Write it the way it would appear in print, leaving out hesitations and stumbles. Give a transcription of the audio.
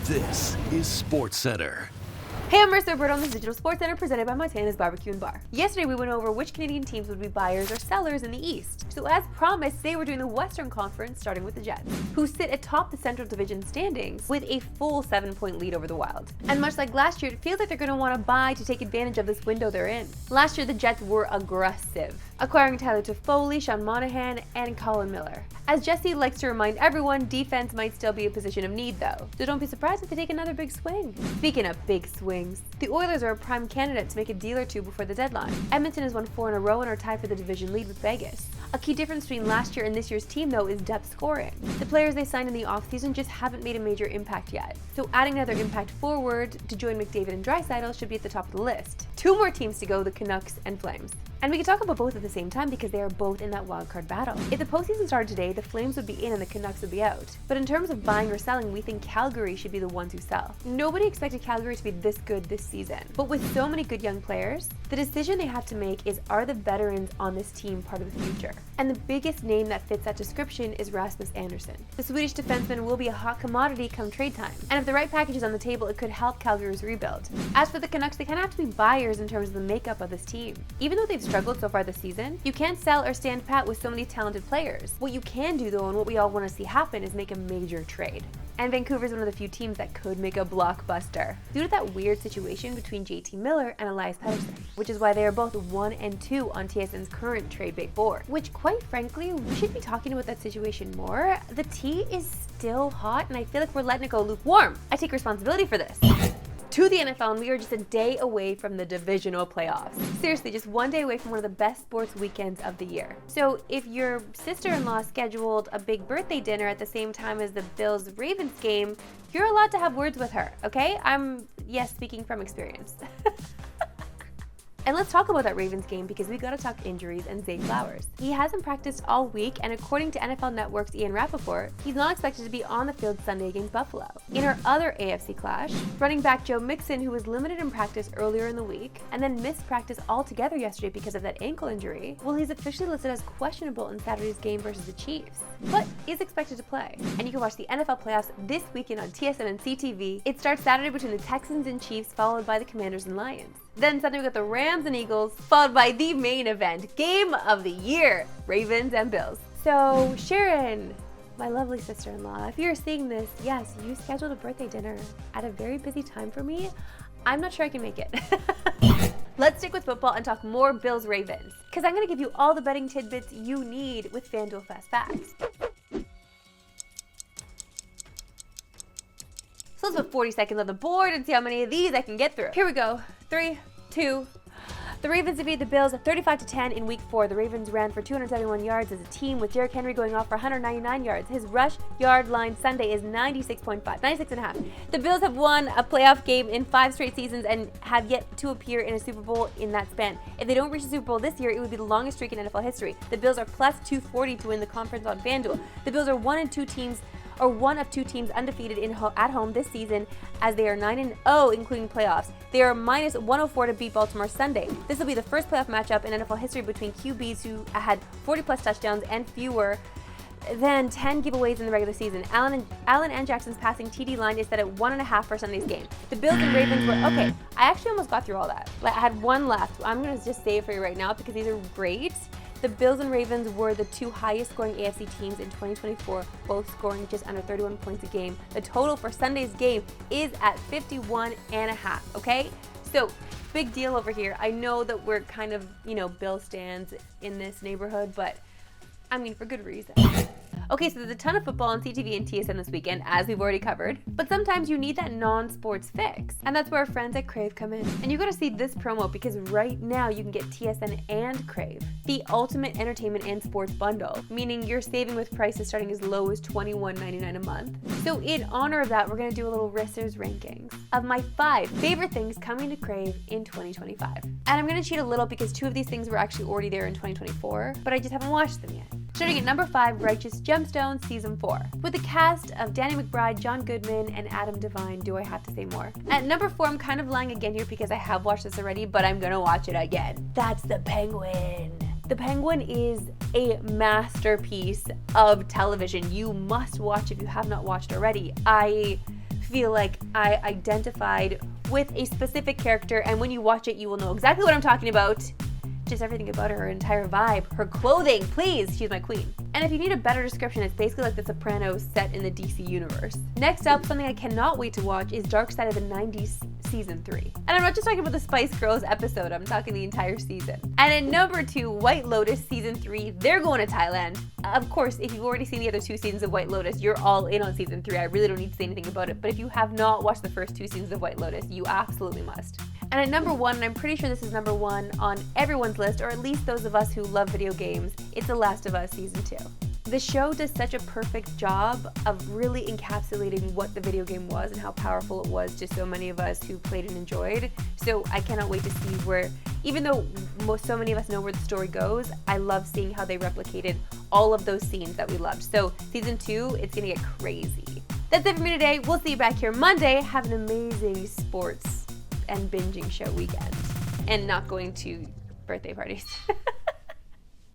This is Sportscentre. Hey, I'm Risser, on this digital Sportscentre presented by Montana's Barbecue and Bar. Yesterday, we went over which Canadian teams would be buyers or sellers in the East. So as promised, today we're doing the Western Conference, starting with the Jets, who sit atop the Central Division standings with a full 7-point lead over the Wild. And much like last year, it feels like they're going to want to buy to take advantage of this window they're in. Last year, the Jets were aggressive, acquiring Tyler Toffoli, Sean Monahan, and Colin Miller. As Jesse likes to remind everyone, defense might still be a position of need though, so don't be surprised if they take another big swing. Speaking of big swings, the Oilers are a prime candidate to make a deal or two before the deadline. Edmonton has won 4 in a row and are tied for the division lead with Vegas. A key difference between last year and this year's team though is depth scoring. The players they signed in the offseason just haven't made a major impact yet. So adding another impact forward to join McDavid and Draisaitl should be at the top of the list. 2 more teams to go, the Canucks and Flames. And we can talk about both at the same time because they are both in that wildcard battle. If the postseason started today, the Flames would be in and the Canucks would be out. But in terms of buying or selling, we think Calgary should be the ones who sell. Nobody expected Calgary to be this good this season. But with so many good young players, the decision they have to make is, are the veterans on this team part of the future? And the biggest name that fits that description is Rasmus Andersson. The Swedish defenseman will be a hot commodity come trade time. And if the right package is on the table, it could help Calgary's rebuild. As for the Canucks, they kind of have to be buyers in terms of the makeup of this team. Even though they've struggled so far this season, you can't sell or stand pat with so many talented players. What you can do though, and what we all want to see happen, is make a major trade. And Vancouver's one of the few teams that could make a blockbuster due to that weird situation between JT Miller and Elias Pettersson, which is why they are both 1 and 2 on TSN's current trade bait board. Which, quite frankly, we should be talking about that situation more. The tea is still hot, and I feel like we're letting it go lukewarm. I take responsibility for this. To the NFL, and we are just a day away from the divisional playoffs. Seriously, just 1 day away from one of the best sports weekends of the year. So if your sister-in-law scheduled a big birthday dinner at the same time as the Bills-Ravens game, you're allowed to have words with her, okay? I'm, yes, speaking from experience. And let's talk about that Ravens game because we gotta talk injuries and Zay Flowers. He hasn't practiced all week, and according to NFL Network's Ian Rappaport, he's not expected to be on the field Sunday against Buffalo. In our other AFC clash, running back Joe Mixon, who was limited in practice earlier in the week and then missed practice altogether yesterday because of that ankle injury, well, he's officially listed as questionable in Saturday's game versus the Chiefs, but is expected to play. And you can watch the NFL playoffs this weekend on TSN and CTV. It starts Saturday between the Texans and Chiefs, followed by the Commanders and Lions. Then Sunday we got the Rams and Eagles, followed by the main event, game of the year, Ravens and Bills. So Sharon, my lovely sister-in-law, if you're seeing this, yes, you scheduled a birthday dinner at a very busy time for me. I'm not sure I can make it. Let's stick with football and talk more Bills-Ravens, because I'm going to give you all the betting tidbits you need with FanDuel Fast Facts. So let's put 40 seconds on the board and see how many of these I can get through. Here we go. 3, 2. The Ravens defeated the Bills 35-10 in Week 4. The Ravens ran for 271 yards as a team, with Derrick Henry going off for 199 yards. His rush yard line Sunday is 96.5. The Bills have won a playoff game in 5 straight seasons and have yet to appear in a Super Bowl in that span. If they don't reach the Super Bowl this year, it would be the longest streak in NFL history. The Bills are plus 240 to win the conference on FanDuel. The Bills are one of 2 teams undefeated at home this season, as they are 9-0 including playoffs. They are minus 104 to beat Baltimore Sunday. This will be the first playoff matchup in NFL history between QBs who had 40 plus touchdowns and fewer than 10 giveaways in the regular season. Allen and Jackson's passing TD line is set at 1.5 for Sunday's game. The Bills and Ravens were okay. I actually almost got through all that. I had one left. I'm gonna just say it for you right now because these are great. The Bills and Ravens were the 2 highest scoring AFC teams in 2024, both scoring just under 31 points a game. The total for Sunday's game is at 51.5, okay? So, big deal over here. I know that we're kind of, Bill stands in this neighborhood, but I mean, for good reason. Okay, so there's a ton of football on CTV and TSN this weekend, as we've already covered. But sometimes you need that non-sports fix. And that's where our friends at Crave come in. And you gotta see this promo because right now you can get TSN and Crave, the ultimate entertainment and sports bundle, meaning you're saving with prices starting as low as $21.99 a month. So in honor of that, we're gonna do a little Risser's rankings of my 5 favorite things coming to Crave in 2025. And I'm gonna cheat a little because 2 of these things were actually already there in 2024, but I just haven't watched them yet. Starting at number 5, Righteous Gemstones Season 4. With a cast of Danny McBride, John Goodman, and Adam Devine, do I have to say more? At number 4, I'm kind of lying again here because I have watched this already, but I'm gonna watch it again. That's The Penguin. The Penguin is a masterpiece of television. You must watch if you have not watched already. I feel like I identified with a specific character, and when you watch it, you will know exactly what I'm talking about. Just everything about her entire vibe, her clothing, please, she's my queen. And if you need a better description, it's basically like The Sopranos set in the DC universe. Next up, something I cannot wait to watch is Dark Side of the 90s Season 3. And I'm not just talking about the Spice Girls episode, I'm talking the entire season. And at number 2, White Lotus Season 3, they're going to Thailand. Of course, if you've already seen the other 2 seasons of White Lotus, you're all in on Season 3. I really don't need to say anything about it, but if you have not watched the first 2 seasons of White Lotus, you absolutely must. And at number 1, and I'm pretty sure this is number 1 on everyone's list, or at least those of us who love video games, it's The Last of Us Season 2. The show does such a perfect job of really encapsulating what the video game was and how powerful it was to so many of us who played and enjoyed. So I cannot wait to see where, even though so many of us know where the story goes, I love seeing how they replicated all of those scenes that we loved. So Season 2, it's gonna get crazy. That's it for me today. We'll see you back here Monday. Have an amazing sports and binging show weekend. And not going to birthday parties.